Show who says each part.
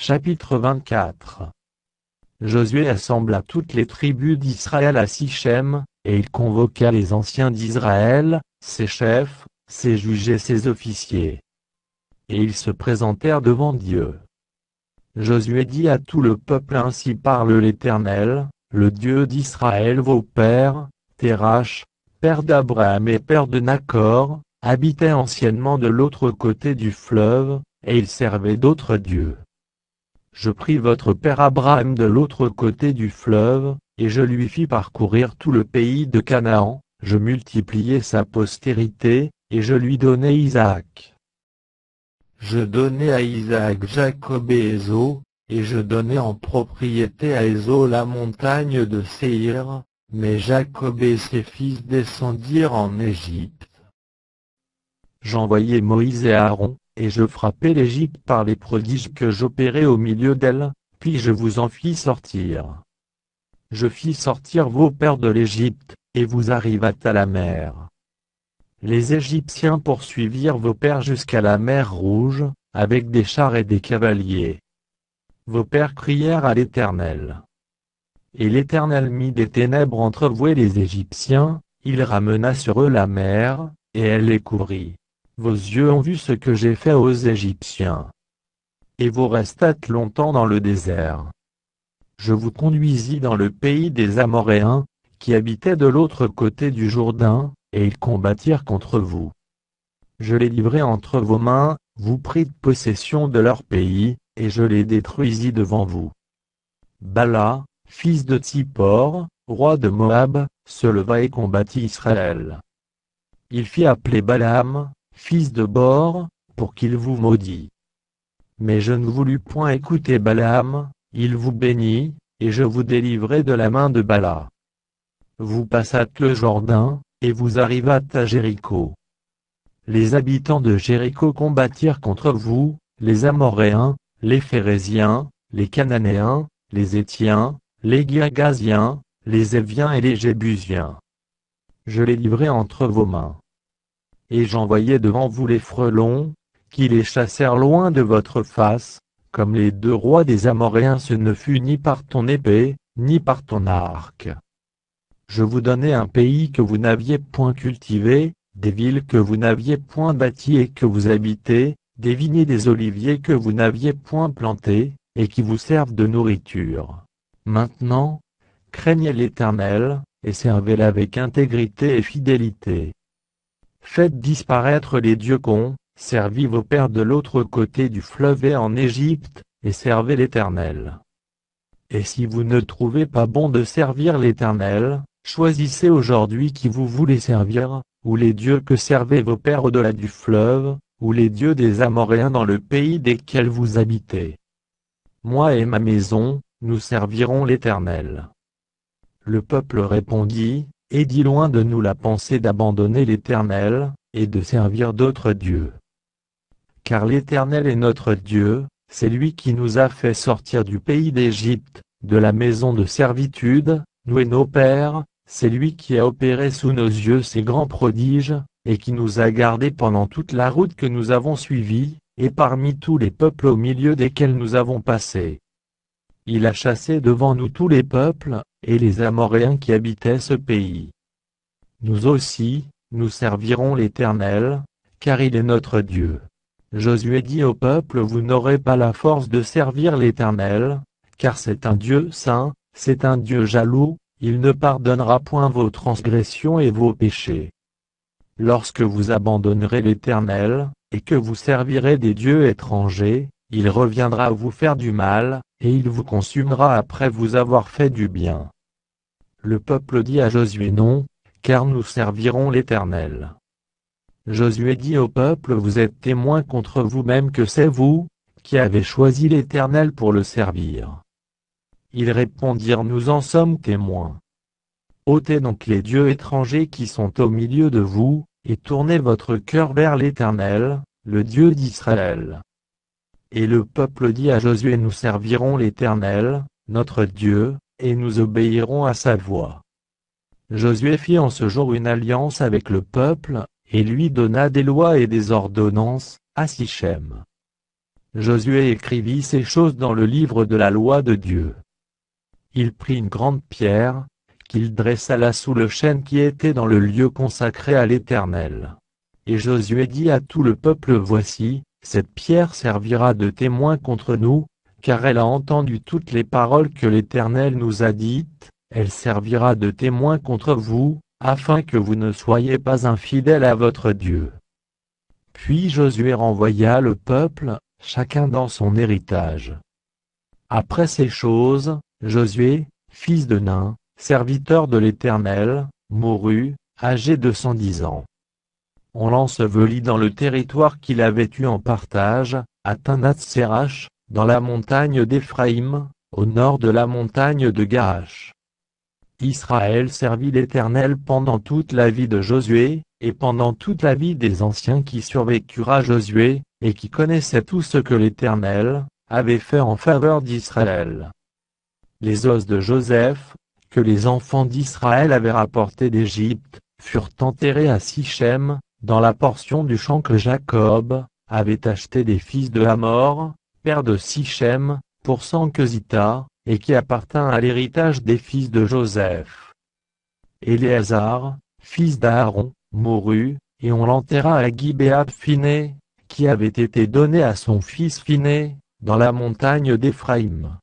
Speaker 1: Chapitre 24. Josué assembla toutes les tribus d'Israël à Sichem, et il convoqua les anciens d'Israël, ses chefs, ses juges et ses officiers. Et ils se présentèrent devant Dieu. Josué dit à tout le peuple: Ainsi parle l'Éternel, le Dieu d'Israël. Vos pères, Térach, père d'Abraham et père de Nachor, habitaient anciennement de l'autre côté du fleuve, et ils servaient d'autres dieux. Je pris votre père Abraham de l'autre côté du fleuve, et je lui fis parcourir tout le pays de Canaan, je multipliai sa postérité, et je lui donnai Isaac. Je donnai à Isaac Jacob et Ésaü, et je donnai en propriété à Ésaü la montagne de Séhir, mais Jacob et ses fils descendirent en Égypte. J'envoyai Moïse et Aaron, et je frappai l'Égypte par les prodiges que j'opérai au milieu d'elle, puis je vous en fis sortir. Je fis sortir vos pères de l'Égypte, et vous arrivâtes à la mer. Les Égyptiens poursuivirent vos pères jusqu'à la mer Rouge, avec des chars et des cavaliers. Vos pères crièrent à l'Éternel. Et l'Éternel mit des ténèbres entre vous et les Égyptiens, il ramena sur eux la mer, et elle les couvrit. Vos yeux ont vu ce que j'ai fait aux Égyptiens. Et vous restâtes longtemps dans le désert. Je vous conduisis dans le pays des Amoréens, qui habitaient de l'autre côté du Jourdain, et ils combattirent contre vous. Je les livrai entre vos mains, vous prîtes possession de leur pays, et je les détruisis devant vous. Bala, fils de Tsippor, roi de Moab, se leva et combattit Israël. Il fit appeler Balaam, fils de Bor, pour qu'il vous maudît. Mais je ne voulus point écouter Balaam, il vous bénit, et je vous délivrai de la main de Bala. Vous passâtes le Jourdain, et vous arrivâtes à Jéricho. Les habitants de Jéricho combattirent contre vous, les Amoréens, les Phéréziens, les Cananéens, les Héthiens, les Girgasiens, les Éviens et les Jébusiens. Je les livrai entre vos mains. Et j'envoyai devant vous les frelons, qui les chassèrent loin de votre face, comme les deux rois des Amoréens. Ce ne fut ni par ton épée, ni par ton arc. Je vous donnai un pays que vous n'aviez point cultivé, des villes que vous n'aviez point bâties et que vous habitez, des vignes et des oliviers que vous n'aviez point plantés, et qui vous servent de nourriture. Maintenant, craignez l'Éternel, et servez-le avec intégrité et fidélité. Faites disparaître les dieux qu'ont servi vos pères de l'autre côté du fleuve et en Égypte, et servez l'Éternel. Et si vous ne trouvez pas bon de servir l'Éternel, choisissez aujourd'hui qui vous voulez servir, ou les dieux que servaient vos pères au-delà du fleuve, ou les dieux des Amoréens dans le pays desquels vous habitez. Moi et ma maison, nous servirons l'Éternel. Le peuple répondit, et dit loin de nous la pensée d'abandonner l'Éternel, et de servir d'autres dieux. Car l'Éternel est notre Dieu, c'est lui qui nous a fait sortir du pays d'Égypte, de la maison de servitude, nous et nos pères, c'est lui qui a opéré sous nos yeux ces grands prodiges, et qui nous a gardés pendant toute la route que nous avons suivie, et parmi tous les peuples au milieu desquels nous avons passé. Il a chassé devant nous tous les peuples, et les Amoréens qui habitaient ce pays. Nous aussi, nous servirons l'Éternel, car il est notre Dieu. Josué dit au peuple: Vous n'aurez pas la force de servir l'Éternel, car c'est un Dieu saint, c'est un Dieu jaloux, il ne pardonnera point vos transgressions et vos péchés. Lorsque vous abandonnerez l'Éternel, et que vous servirez des dieux étrangers, il reviendra vous faire du mal, et il vous consumera après vous avoir fait du bien. Le peuple dit à Josué: Non, car nous servirons l'Éternel. Josué dit au peuple: Vous êtes témoins contre vous-même que c'est vous, qui avez choisi l'Éternel pour le servir. Ils répondirent: Nous en sommes témoins. Ôtez donc les dieux étrangers qui sont au milieu de vous, et tournez votre cœur vers l'Éternel, le Dieu d'Israël. Et le peuple dit à Josué: Nous servirons l'Éternel, notre Dieu, et nous obéirons à sa voix. Josué fit en ce jour une alliance avec le peuple, et lui donna des lois et des ordonnances, à Sichem. Josué écrivit ces choses dans le livre de la loi de Dieu. Il prit une grande pierre, qu'il dressa là sous le chêne qui était dans le lieu consacré à l'Éternel. Et Josué dit à tout le peuple: Voici, cette pierre servira de témoin contre nous, car elle a entendu toutes les paroles que l'Éternel nous a dites, elle servira de témoin contre vous, afin que vous ne soyez pas infidèles à votre Dieu. Puis Josué renvoya le peuple, chacun dans son héritage. Après ces choses, Josué, fils de Nun, serviteur de l'Éternel, mourut, âgé de 110 ans. On l'ensevelit dans le territoire qu'il avait eu en partage, à Timnath-Sérach, dans la montagne d'Éphraïm, au nord de la montagne de Gaash. Israël servit l'Éternel pendant toute la vie de Josué, et pendant toute la vie des anciens qui survécurent à Josué, et qui connaissaient tout ce que l'Éternel avait fait en faveur d'Israël. Les os de Joseph, que les enfants d'Israël avaient rapportés d'Égypte, furent enterrés à Sichem, dans la portion du champ que Jacob avait acheté des fils de Hamor, père de Sichem, pour 100 quesita, et qui appartint à l'héritage des fils de Joseph. Éléazar, fils d'Aaron, mourut, et on l'enterra à Gibéath-Phiné, qui avait été donné à son fils Phiné, dans la montagne d'Éphraïm.